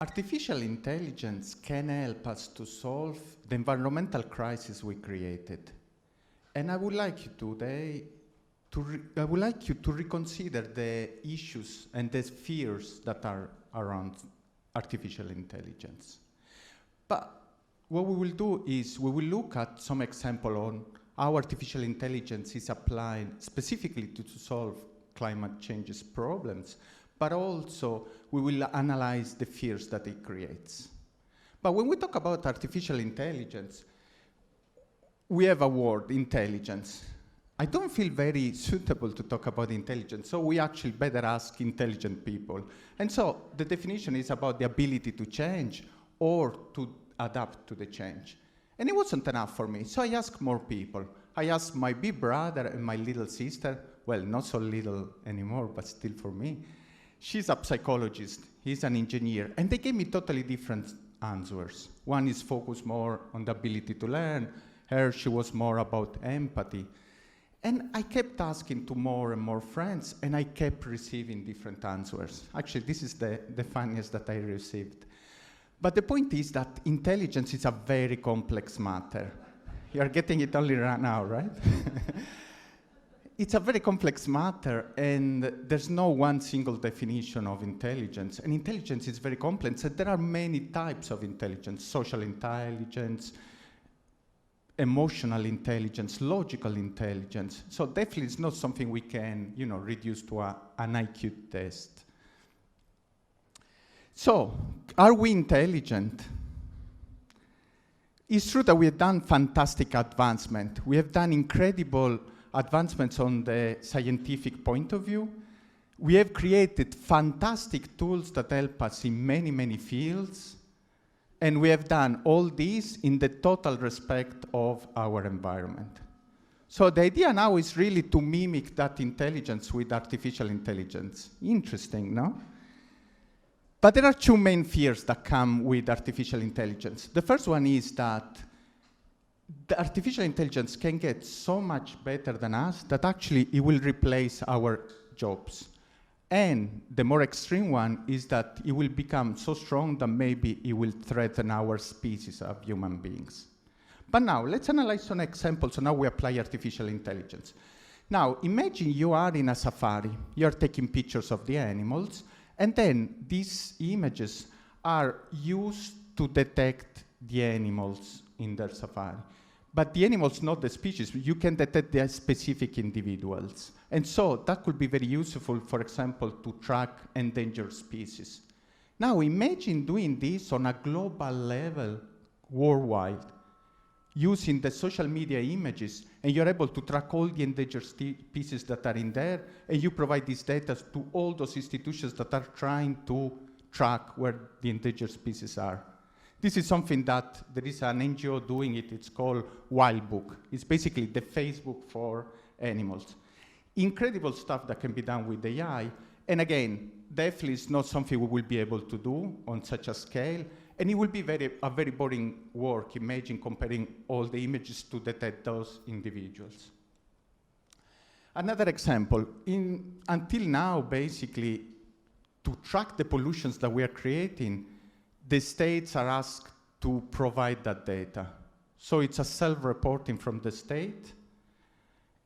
Artificial intelligence can help us to solve the environmental crisis we created. And I would like you today to reconsider the issues and the fears that are around artificial intelligence. But what we will do is we will look at some example on how artificial intelligence is applied specifically to solve climate change's problems, but also we will analyze the fears that it creates. But when we talk about artificial intelligence, we have a word, intelligence. I don't feel very suitable to talk about intelligence, so we actually better ask intelligent people. And so the definition is about the ability to change or to adapt to the change. And it wasn't enough for me, so I asked more people. I asked my big brother and my little sister, well, not so little anymore, but still for me. She's a psychologist, he's an engineer, and they gave me totally different answers. One is focused more on the ability to learn, she was more about empathy. And I kept asking to more and more friends, and I kept receiving different answers. Actually, this is the funniest that I received. But the point is that intelligence is a very complex matter. You are getting it only right now, right? It's a very complex matter, and there's no one single definition of intelligence. And intelligence is very complex, and there are many types of intelligence: social intelligence, emotional intelligence, logical intelligence. So definitely it's not something we can, reduce to an IQ test. So, are we intelligent? It's true that we have done fantastic advancement. We have done incredible advancements on the scientific point of view. We have created fantastic tools that help us in many, many fields. And we have done all this in the total respect of our environment. So the idea now is really to mimic that intelligence with artificial intelligence. Interesting, no? But there are two main fears that come with artificial intelligence. The first one is that the artificial intelligence can get so much better than us that actually it will replace our jobs. And the more extreme one is that it will become so strong that maybe it will threaten our species of human beings. But now, let's analyze some examples on how we apply artificial intelligence. Now, imagine you are in a safari. You're taking pictures of the animals, and then these images are used to detect the animals in their safari. But the animals, not the species, you can detect the specific individuals. And so that could be very useful, for example, to track endangered species. Now imagine doing this on a global level, worldwide, using the social media images, and you're able to track all the endangered species that are in there, and you provide this data to all those institutions that are trying to track where the endangered species are. This is something that there is an NGO doing it. It's called Wildbook. It's basically the Facebook for animals. Incredible stuff that can be done with AI. And again, definitely it's not something we will be able to do on such a scale. And it will be a very boring work, imagine comparing all the images to detect those individuals. Another example, until now, basically, to track the pollutions that we are creating, the states are asked to provide that data. So it's a self-reporting from the state,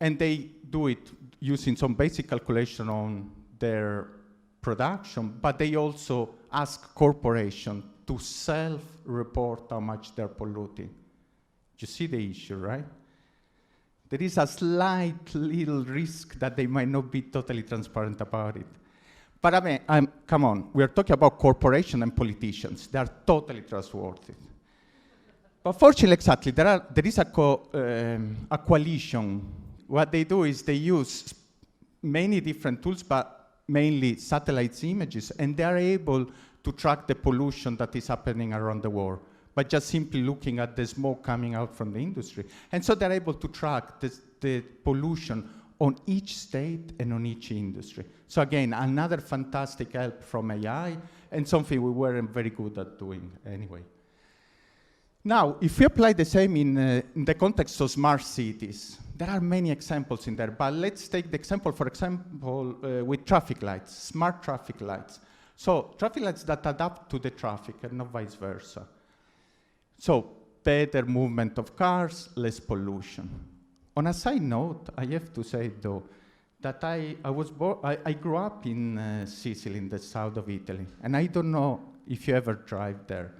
and they do it using some basic calculation on their production, but they also ask corporations to self-report how much they're polluting. You see the issue, right? There is a slight little risk that they might not be totally transparent about it. But I mean, come on, we are talking about corporations and politicians. They are totally trustworthy. But fortunately, exactly, there is a coalition. What they do is they use many different tools, but mainly satellite images, and they are able to track the pollution that is happening around the world by just simply looking at the smoke coming out from the industry. And so they're able to track the pollution on each state and on each industry. So again, another fantastic help from AI, and something we weren't very good at doing anyway. Now, if we apply the same in the context of smart cities, there are many examples in there, but let's take the example, for example, with traffic lights, smart traffic lights. So traffic lights that adapt to the traffic and not vice versa. So better movement of cars, less pollution. On a side note, I have to say though, that I grew up in Sicily, in the south of Italy, and I don't know if you ever drive there,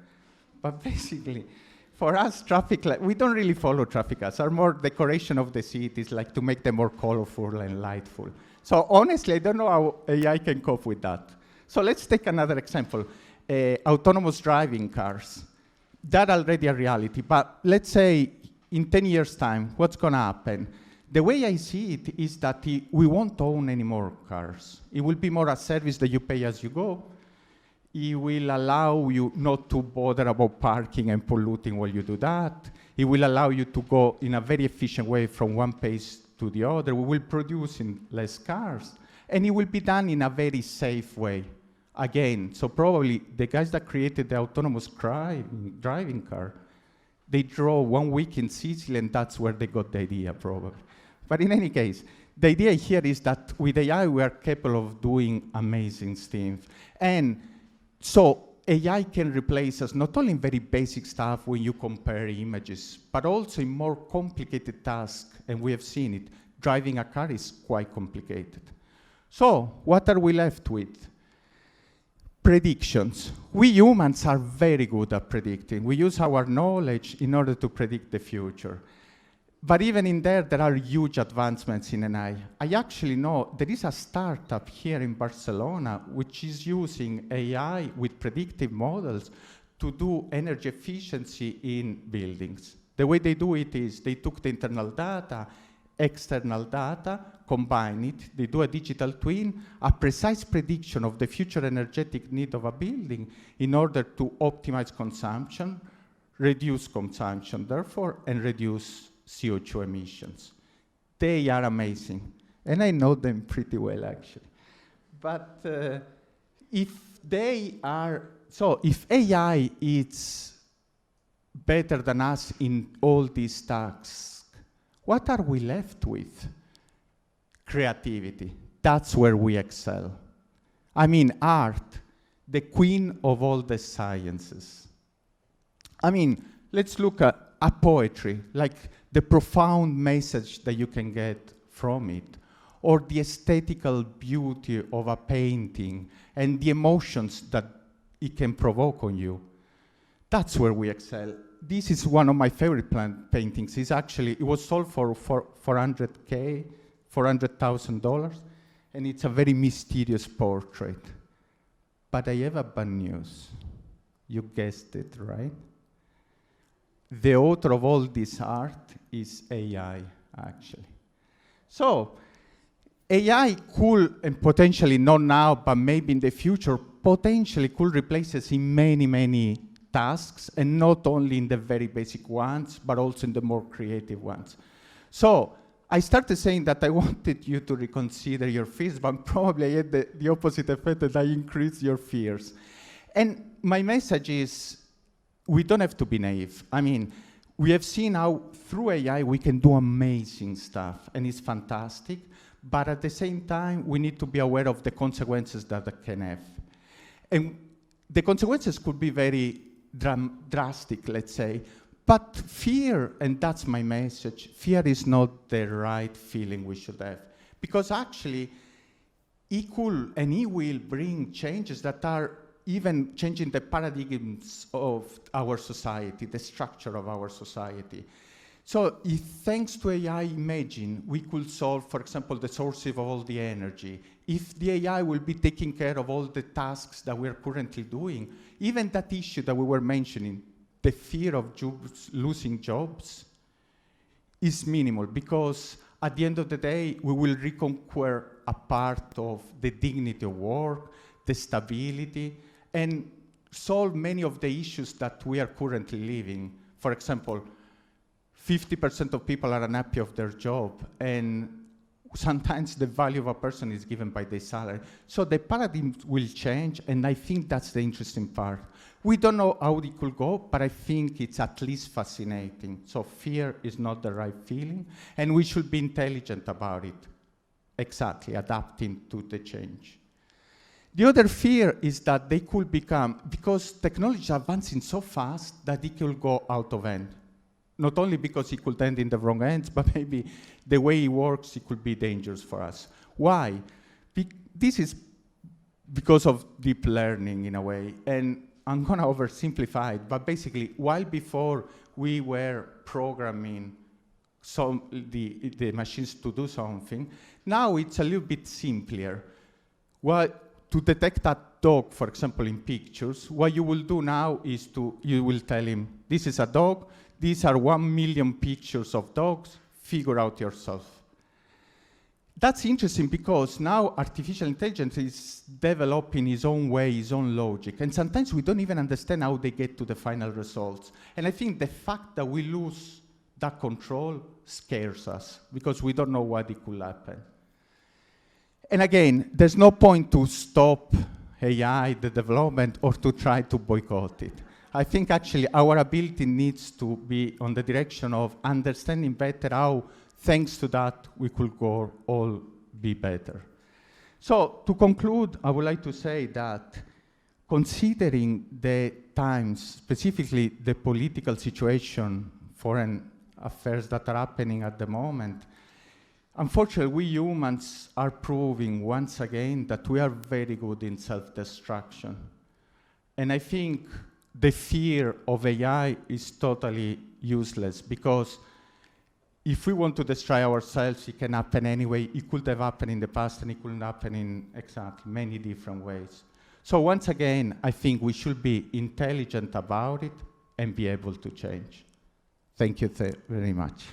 but basically, for us, traffic lights, we don't really follow traffic lights. Are more decoration of the cities, like to make them more colorful and lightful. So honestly, I don't know how AI can cope with that. So let's take another example, autonomous driving cars. That already a reality, but let's say in 10 years' time, what's gonna happen? The way I see it is that we won't own any more cars. It will be more a service that you pay as you go. It will allow you not to bother about parking and polluting while you do that. It will allow you to go in a very efficient way from one place to the other. We will produce in less cars. And it will be done in a very safe way. Again, so probably the guys that created the autonomous driving car, they drove 1 week in Sicily, and that's where they got the idea, probably. But in any case, the idea here is that with AI, we are capable of doing amazing things. And so AI can replace us not only in very basic stuff when you compare images, but also in more complicated tasks, and we have seen it. Driving a car is quite complicated. So what are we left with? Predictions. We humans are very good at predicting. We use our knowledge in order to predict the future. But even in there are huge advancements in AI. I actually know there is a startup here in Barcelona which is using AI with predictive models to do energy efficiency in buildings. The way they do it is they took the internal data, external data, combine it, they do a digital twin, a precise prediction of the future energetic need of a building in order to optimize consumption, reduce consumption, therefore, and reduce CO2 emissions. They are amazing, and I know them pretty well, actually. But if AI is better than us in all these tasks, what are we left with? Creativity. That's where we excel. I mean, art, the queen of all the sciences. I mean, let's look at poetry, like the profound message that you can get from it, or the aesthetical beauty of a painting and the emotions that it can provoke on you. That's where we excel. This is one of my favorite paintings. It was sold for $400,000, and it's a very mysterious portrait. But I have a bad news. You guessed it, right? The author of all this art is AI, actually. So AI could, and potentially not now, but maybe in the future, potentially could replace us in many, many tasks, and not only in the very basic ones, but also in the more creative ones. So I started saying that I wanted you to reconsider your fears, but probably I had the opposite effect, that I increased your fears. And my message is, we don't have to be naive. I mean, we have seen how through AI we can do amazing stuff, and it's fantastic, but at the same time, we need to be aware of the consequences that it can have. And the consequences could be very drastic, let's say, but fear, and that's my message, fear is not the right feeling we should have. Because actually, it could and it will bring changes that are even changing the paradigms of our society, the structure of our society. So if thanks to AI, imagine, we could solve, for example, the source of all the energy. If the AI will be taking care of all the tasks that we're currently doing, even that issue that we were mentioning, the fear of losing jobs, is minimal, because at the end of the day, we will reconquer a part of the dignity of work, the stability, and solve many of the issues that we are currently living. For example, 50% of people are unhappy of their job, and sometimes the value of a person is given by their salary. So the paradigm will change, and I think that's the interesting part. We don't know how it could go, but I think it's at least fascinating. So fear is not the right feeling, and we should be intelligent about it. Exactly, adapting to the change. The other fear is that they could become, because technology is advancing so fast that it could go out of hand. Not only because it could end in the wrong hands, but maybe the way it works, it could be dangerous for us. Why? This is because of deep learning in a way, and I'm gonna oversimplify it, but basically, while before we were programming the machines to do something, now it's a little bit simpler. Well, to detect a dog, for example, in pictures, what you will do now is you will tell him, this is a dog, these are 1 million pictures of dogs, figure out yourself. That's interesting because now artificial intelligence is developing its own way, its own logic, and sometimes we don't even understand how they get to the final results. And I think the fact that we lose that control scares us because we don't know what it could happen. And again, there's no point to stop AI, the development, or to try to boycott it. I think actually our ability needs to be on the direction of understanding better how, thanks to that, we could go all be better. So to conclude, I would like to say that considering the times, specifically the political situation, foreign affairs that are happening at the moment, unfortunately, we humans are proving once again that we are very good in self-destruction. And I think the fear of AI is totally useless because if we want to destroy ourselves, it can happen anyway. It could have happened in the past and it could happen in exactly many different ways. So once again, I think we should be intelligent about it and be able to change. Thank you very much.